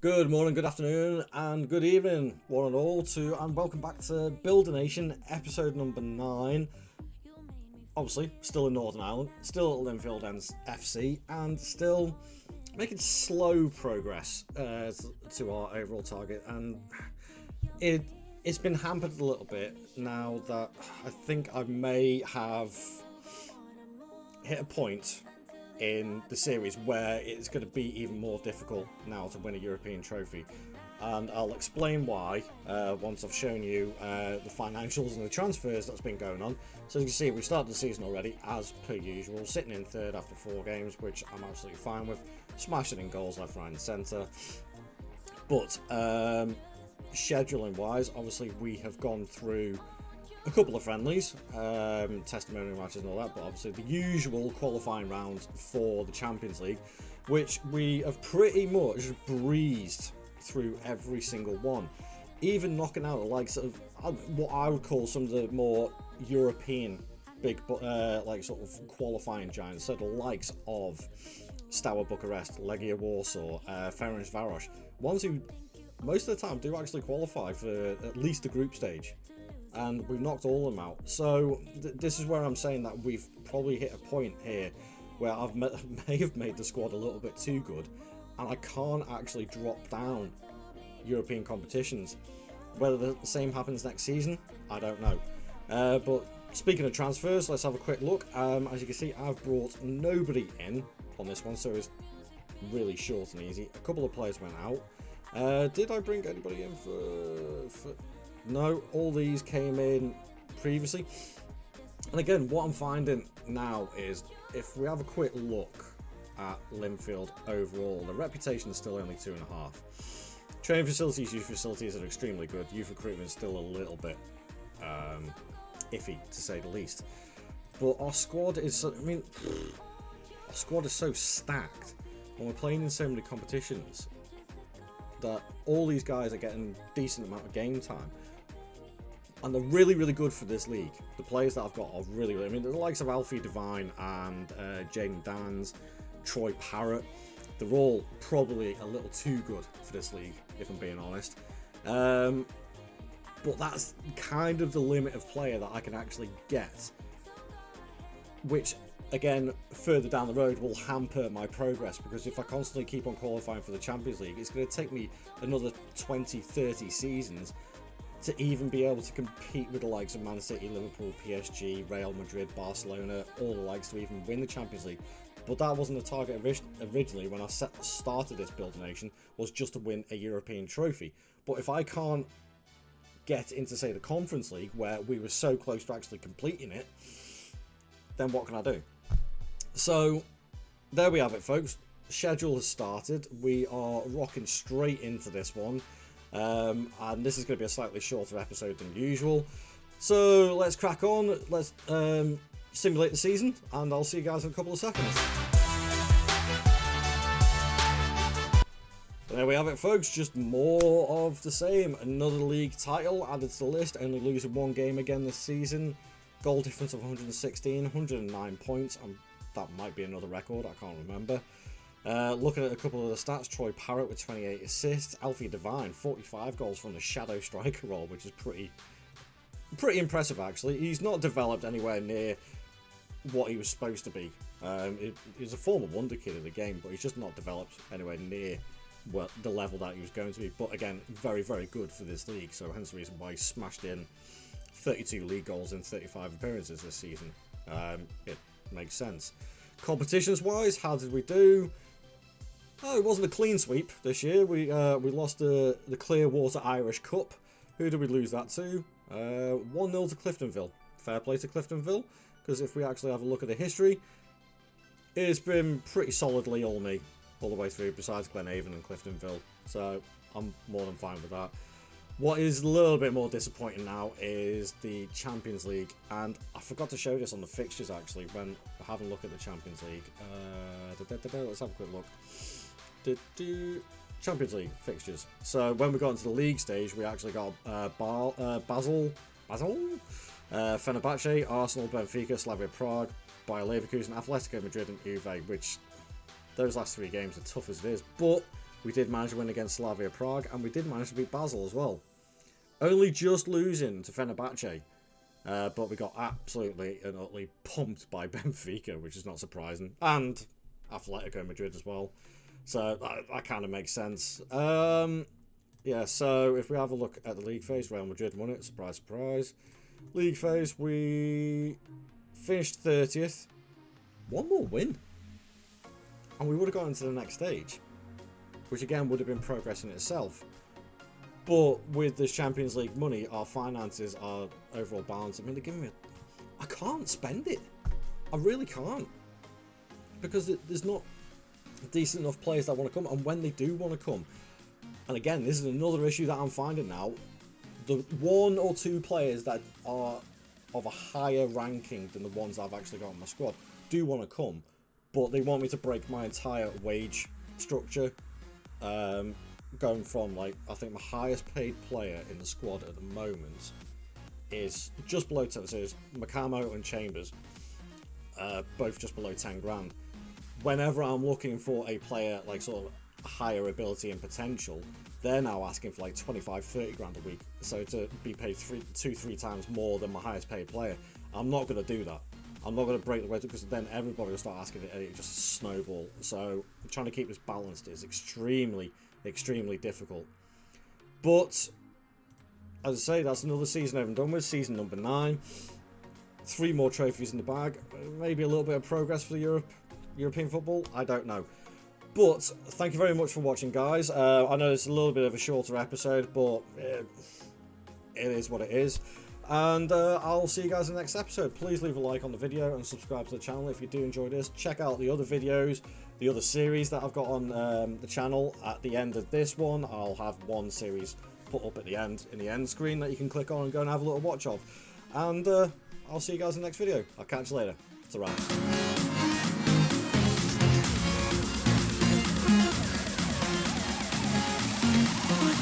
Good morning, good afternoon, and good evening, one and all, and welcome back to Builder Nation, episode number 9. Obviously, still in Northern Ireland, still at Linfield FC, and still making slow progress to our overall target. And it's been hampered a little bit now that I think I may have hit a point in the series where it's going to be even more difficult now to win a European trophy, and I'll explain why once I've shown you the financials and the transfers that's been going on. So as you can see, we started the season already as per usual, sitting in third after 4 games, which I'm absolutely fine with, smashing in goals left, right and centre. But scheduling wise, obviously we have gone through a couple of friendlies, testimonial matches and all that, but obviously the usual qualifying rounds for the Champions League, which we have pretty much breezed through every single one, even knocking out the likes of what I would call some of the more European big like sort of qualifying giants, so the likes of Steaua Bucharest, Legia Warsaw, Ferencváros, ones who most of the time do actually qualify for at least the group stage. And we've knocked all of them out. So this is where I'm saying that we've probably hit a point here where I may have made the squad a little bit too good, and I can't actually drop down European competitions. Whether the same happens next season, I don't know. But speaking of transfers, let's have a quick look. As you can see, I've brought nobody in on this one, so it's really short and easy. A couple of players went out. Did I bring anybody in for... No, all these came in previously. And again, what I'm finding now is, if we have a quick look at Linfield overall, the reputation is still only 2.5. Training facilities, youth facilities are extremely good. Youth recruitment is still a little bit iffy, to say the least. But our squad is, our squad is so stacked, and we're playing in so many competitions, that all these guys are getting a decent amount of game time. And they're really, really good for this league. The players that I've got are really, really... I mean, the likes of DEVINE and Jaden Dans, Troy Parrott, they're all probably a little too good for this league, if I'm being honest. But that's kind of the limit of player that I can actually get, which, again, further down the road will hamper my progress, because if I constantly keep on qualifying for the Champions League, it's going to take me another 20, 30 seasons to even be able to compete with the likes of Man City, Liverpool, PSG, Real Madrid, Barcelona, all the likes, to even win the Champions League. But that wasn't the target originally when I started this Builder Nation, was just to win a European trophy. But if I can't get into, say, the Conference League, where we were so close to actually completing it, then what can I do? So there we have it, folks. The schedule has started. We are rocking straight into this one. And this is going to be a slightly shorter episode than usual. So let's crack on. Let's simulate the season, and I'll see you guys in a couple of seconds. There we have it, folks. Just more of the same. Another league title added to the list. Only losing 1 game again this season. Goal difference of 116, 109 points. That might be another record, I can't remember. Looking at a couple of the stats, Troy Parrott with 28 assists, DEVINE 45 goals from the shadow striker role, which is pretty impressive actually. He's not developed anywhere near what he was supposed to be. He's a former wonder kid of the game, but he's just not developed anywhere near the level that he was going to be. But again, very, very good for this league, so hence the reason why he smashed in 32 league goals in 35 appearances this season. It makes sense. Competitions wise, how did we do? Oh, it wasn't a clean sweep this year. We lost the Clearwater Irish Cup. Who did we lose that to? 1-0 to Cliftonville. Fair play to Cliftonville, because if we actually have a look at the history, it's been pretty solidly all me all the way through, besides Glenavon and Cliftonville. So I'm more than fine with that. What is a little bit more disappointing now is the Champions League, and I forgot to show this on the fixtures actually when having a look at the Champions League. Let's have a quick look. Champions League fixtures. So when we got into the league stage, we actually got Basel, Fenerbahce, Arsenal, Benfica, Slavia Prague, Bayer Leverkusen, Atletico Madrid and Juve, which those last 3 games are tough as it is, but We did manage to win against Slavia Prague, and we did manage to beat Basel as well. Only just losing to Fenerbahce. But we got absolutely and utterly pumped by Benfica, which is not surprising. And Atletico Madrid as well. So that kind of makes sense. Yeah, so if we have a look at the league phase, Real Madrid won it. Surprise, surprise. League phase, we finished 30th. One more win. And we would have gone into the next stage. Which again would have been progress in itself. But with this Champions League money, our finances are overall balanced. I mean, they're giving me... I can't spend it. I really can't. Because there's not decent enough players that want to come. And when they do want to come... And again, this is another issue that I'm finding now. The 1 or 2 players that are of a higher ranking than the ones I've actually got on my squad do want to come. But they want me to break my entire wage structure. Going from, like, I think my highest paid player in the squad at the moment is just below 10, so it's Macamo and Chambers, both just below 10 grand. Whenever I'm looking for a player, like, sort of higher ability and potential, they're now asking for, like, 25-30 grand a week, so to be paid 2-3 times more than my highest paid player. I'm not going to do that. I'm not going to break the weight, because then everybody will start asking it, and it just snowball. So trying to keep this balanced is extremely difficult. But as I say, that's another season over and done with. Season number 9. 3 more trophies in the bag. Maybe a little bit of progress for European football. I don't know. But thank you very much for watching, guys. I know it's a little bit of a shorter episode, but it is what it is. And I'll see you guys in the next episode. Please leave a like on the video and subscribe to the channel if you do enjoy this. Check out the other videos, the other series that I've got on the channel. At the end of this one, I'll have one series put up at the end, in the end screen, that you can click on and go and have a little watch of. And I'll see you guys in the next video. I'll catch you later. It's a wrap.